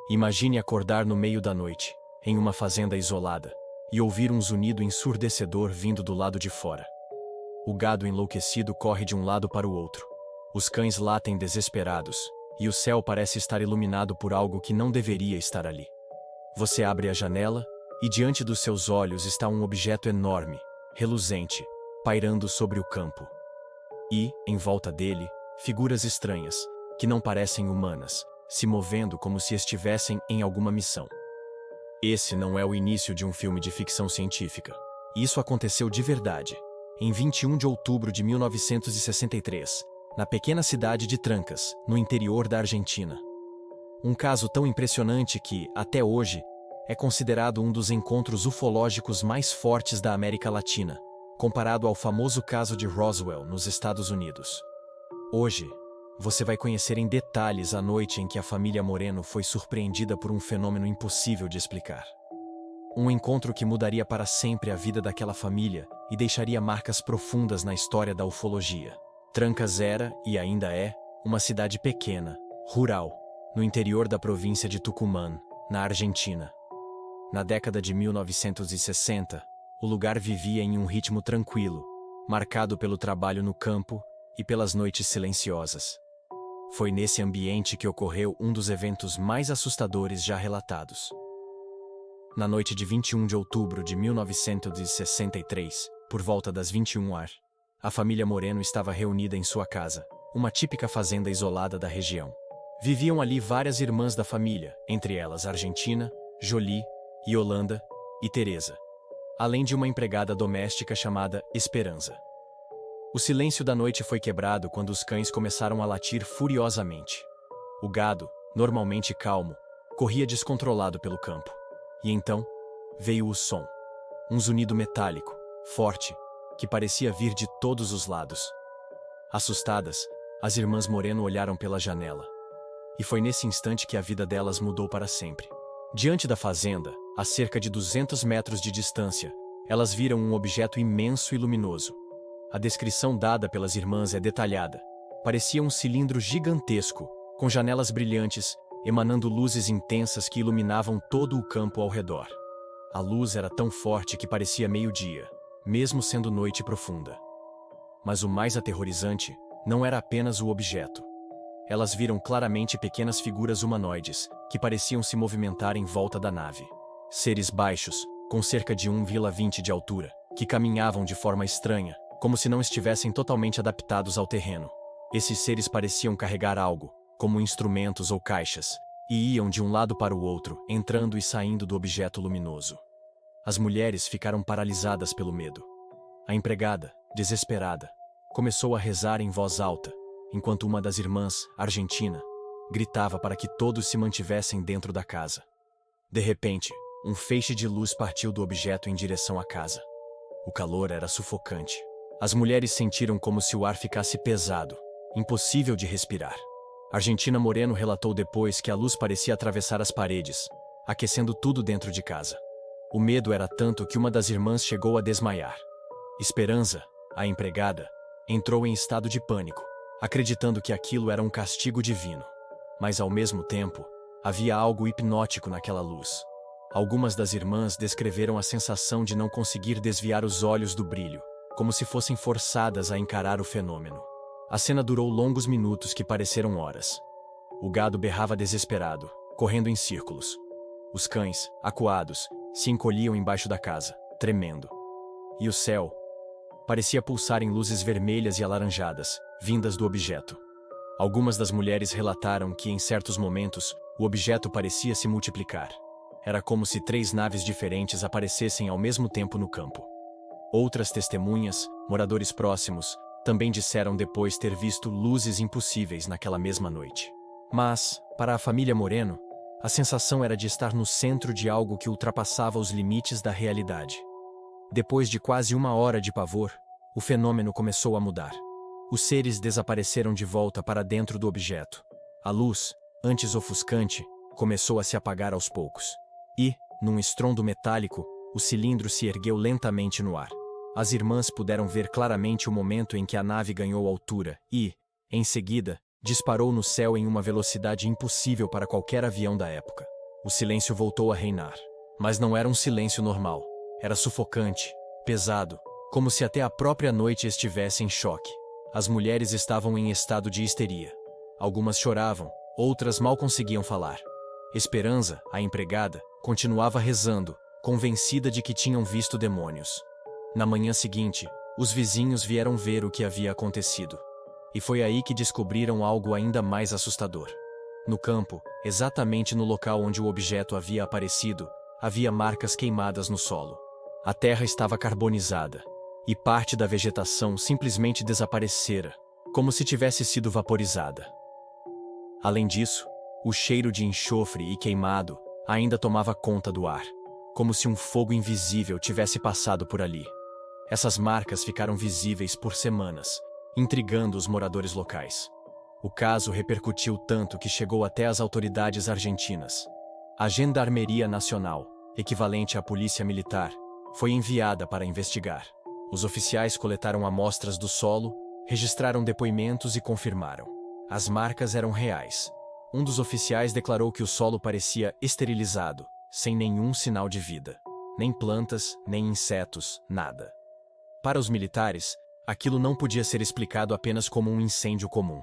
Imagine acordar no meio da noite, em uma fazenda isolada, e ouvir um zunido ensurdecedor vindo do lado de fora. O gado enlouquecido corre de um lado para o outro. Os cães latem desesperados, e o céu parece estar iluminado por algo que não deveria estar ali. Você abre a janela, e diante dos seus olhos está um objeto enorme, reluzente, pairando sobre o campo. E, em volta dele, figuras estranhas, que não parecem humanas, se movendo como se estivessem em alguma missão. Esse não é o início de um filme de ficção científica. Isso aconteceu de verdade, em 21 de outubro de 1963, na pequena cidade de Trancas, no interior da Argentina. Um caso tão impressionante que, até hoje, é considerado um dos encontros ufológicos mais fortes da América Latina, comparado ao famoso caso de Roswell, nos Estados Unidos. Hoje, você vai conhecer em detalhes a noite em que a família Moreno foi surpreendida por um fenômeno impossível de explicar. Um encontro que mudaria para sempre a vida daquela família e deixaria marcas profundas na história da ufologia. Trancas era, e ainda é, uma cidade pequena, rural, no interior da província de Tucumã, na Argentina. Na década de 1960, o lugar vivia em um ritmo tranquilo, marcado pelo trabalho no campo e pelas noites silenciosas. Foi nesse ambiente que ocorreu um dos eventos mais assustadores já relatados. Na noite de 21 de outubro de 1963, por volta das 21h, a família Moreno estava reunida em sua casa, uma típica fazenda isolada da região. Viviam ali várias irmãs da família, entre elas Argentina, Jolie, Yolanda e Teresa, além de uma empregada doméstica chamada Esperança. O silêncio da noite foi quebrado quando os cães começaram a latir furiosamente. O gado, normalmente calmo, corria descontrolado pelo campo. E então, veio o som. Um zunido metálico, forte, que parecia vir de todos os lados. Assustadas, as irmãs Moreno olharam pela janela. E foi nesse instante que a vida delas mudou para sempre. Diante da fazenda, a cerca de 200 metros de distância, elas viram um objeto imenso e luminoso. A descrição dada pelas irmãs é detalhada. Parecia um cilindro gigantesco, com janelas brilhantes, emanando luzes intensas que iluminavam todo o campo ao redor. A luz era tão forte que parecia meio-dia, mesmo sendo noite profunda. Mas o mais aterrorizante não era apenas o objeto. Elas viram claramente pequenas figuras humanoides, que pareciam se movimentar em volta da nave. Seres baixos, com cerca de 1,20 de altura, que caminhavam de forma estranha, como se não estivessem totalmente adaptados ao terreno. Esses seres pareciam carregar algo, como instrumentos ou caixas, e iam de um lado para o outro, entrando e saindo do objeto luminoso. As mulheres ficaram paralisadas pelo medo. A empregada, desesperada, começou a rezar em voz alta, enquanto uma das irmãs, Argentina, gritava para que todos se mantivessem dentro da casa. De repente, um feixe de luz partiu do objeto em direção à casa. O calor era sufocante. As mulheres sentiram como se o ar ficasse pesado, impossível de respirar. Argentina Moreno relatou depois que a luz parecia atravessar as paredes, aquecendo tudo dentro de casa. O medo era tanto que uma das irmãs chegou a desmaiar. Esperança, a empregada, entrou em estado de pânico, acreditando que aquilo era um castigo divino. Mas ao mesmo tempo, havia algo hipnótico naquela luz. Algumas das irmãs descreveram a sensação de não conseguir desviar os olhos do brilho, como se fossem forçadas a encarar o fenômeno. A cena durou longos minutos que pareceram horas. O gado berrava desesperado, correndo em círculos. Os cães, acuados, se encolhiam embaixo da casa, tremendo. E o céu parecia pulsar em luzes vermelhas e alaranjadas, vindas do objeto. Algumas das mulheres relataram que, em certos momentos, o objeto parecia se multiplicar. Era como se 3 naves diferentes aparecessem ao mesmo tempo no campo. Outras testemunhas, moradores próximos, também disseram depois ter visto luzes impossíveis naquela mesma noite. Mas, para a família Moreno, a sensação era de estar no centro de algo que ultrapassava os limites da realidade. Depois de quase 1 hora de pavor, o fenômeno começou a mudar. Os seres desapareceram de volta para dentro do objeto. A luz, antes ofuscante, começou a se apagar aos poucos. E, num estrondo metálico, o cilindro se ergueu lentamente no ar. As irmãs puderam ver claramente o momento em que a nave ganhou altura e, em seguida, disparou no céu em uma velocidade impossível para qualquer avião da época. O silêncio voltou a reinar. Mas não era um silêncio normal. Era sufocante, pesado, como se até a própria noite estivesse em choque. As mulheres estavam em estado de histeria. Algumas choravam, outras mal conseguiam falar. Esperança, a empregada, continuava rezando, convencida de que tinham visto demônios. Na manhã seguinte, os vizinhos vieram ver o que havia acontecido. E foi aí que descobriram algo ainda mais assustador. No campo, exatamente no local onde o objeto havia aparecido, havia marcas queimadas no solo. A terra estava carbonizada, e parte da vegetação simplesmente desaparecera, como se tivesse sido vaporizada. Além disso, o cheiro de enxofre e queimado ainda tomava conta do ar, como se um fogo invisível tivesse passado por ali. Essas marcas ficaram visíveis por semanas, intrigando os moradores locais. O caso repercutiu tanto que chegou até as autoridades argentinas. A Gendarmeria Nacional, equivalente à Polícia Militar, foi enviada para investigar. Os oficiais coletaram amostras do solo, registraram depoimentos e confirmaram. As marcas eram reais. Um dos oficiais declarou que o solo parecia esterilizado, sem nenhum sinal de vida. Nem plantas, nem insetos, nada. Para os militares, aquilo não podia ser explicado apenas como um incêndio comum.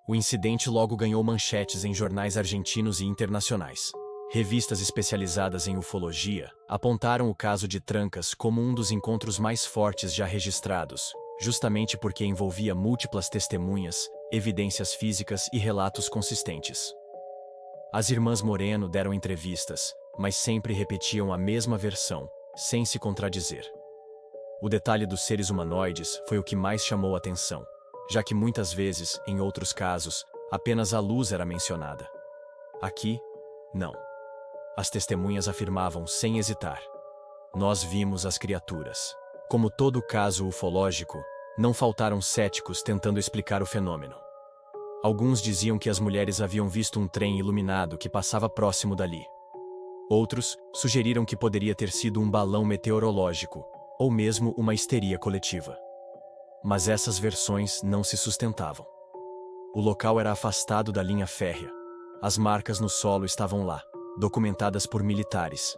O incidente logo ganhou manchetes em jornais argentinos e internacionais. Revistas especializadas em ufologia apontaram o caso de Trancas como um dos encontros mais fortes já registrados, justamente porque envolvia múltiplas testemunhas, evidências físicas e relatos consistentes. As irmãs Moreno deram entrevistas, mas sempre repetiam a mesma versão, sem se contradizer. O detalhe dos seres humanoides foi o que mais chamou a atenção, já que muitas vezes, em outros casos, apenas a luz era mencionada. Aqui, não. As testemunhas afirmavam sem hesitar: nós vimos as criaturas. Como todo caso ufológico, não faltaram céticos tentando explicar o fenômeno. Alguns diziam que as mulheres haviam visto um trem iluminado que passava próximo dali. Outros sugeriram que poderia ter sido um balão meteorológico, ou mesmo uma histeria coletiva. Mas essas versões não se sustentavam. O local era afastado da linha férrea. As marcas no solo estavam lá, documentadas por militares.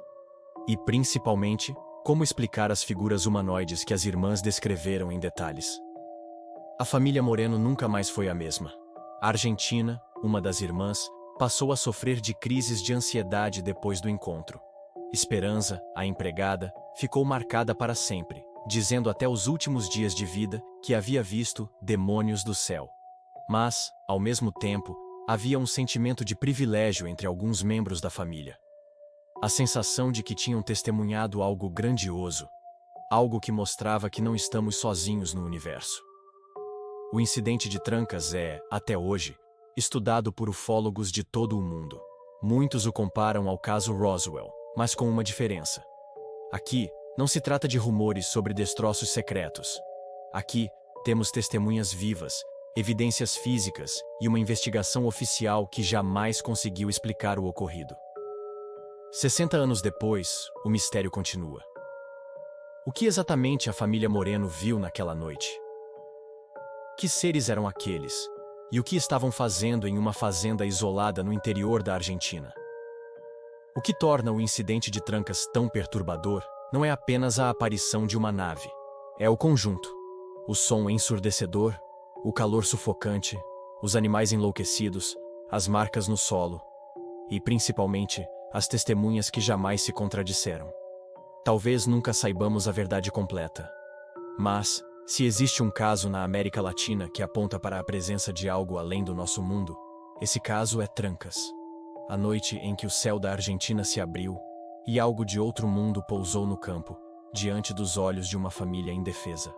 E, principalmente, como explicar as figuras humanoides que as irmãs descreveram em detalhes. A família Moreno nunca mais foi a mesma. A Argentina, uma das irmãs, passou a sofrer de crises de ansiedade depois do encontro. Esperança, a empregada, ficou marcada para sempre, dizendo até os últimos dias de vida que havia visto demônios do céu. Mas, ao mesmo tempo, havia um sentimento de privilégio entre alguns membros da família. A sensação de que tinham testemunhado algo grandioso, algo que mostrava que não estamos sozinhos no universo. O incidente de Trancas é, até hoje, estudado por ufólogos de todo o mundo. Muitos o comparam ao caso Roswell, mas com uma diferença. Aqui, não se trata de rumores sobre destroços secretos. Aqui, temos testemunhas vivas, evidências físicas e uma investigação oficial que jamais conseguiu explicar o ocorrido. 60 anos depois, o mistério continua. O que exatamente a família Moreno viu naquela noite? Que seres eram aqueles? E o que estavam fazendo em uma fazenda isolada no interior da Argentina? O que torna o incidente de Trancas tão perturbador não é apenas a aparição de uma nave. É o conjunto. O som ensurdecedor, o calor sufocante, os animais enlouquecidos, as marcas no solo e, principalmente, as testemunhas que jamais se contradisseram. Talvez nunca saibamos a verdade completa. Mas, se existe um caso na América Latina que aponta para a presença de algo além do nosso mundo, esse caso é Trancas. A noite em que o céu da Argentina se abriu e algo de outro mundo pousou no campo, diante dos olhos de uma família indefesa.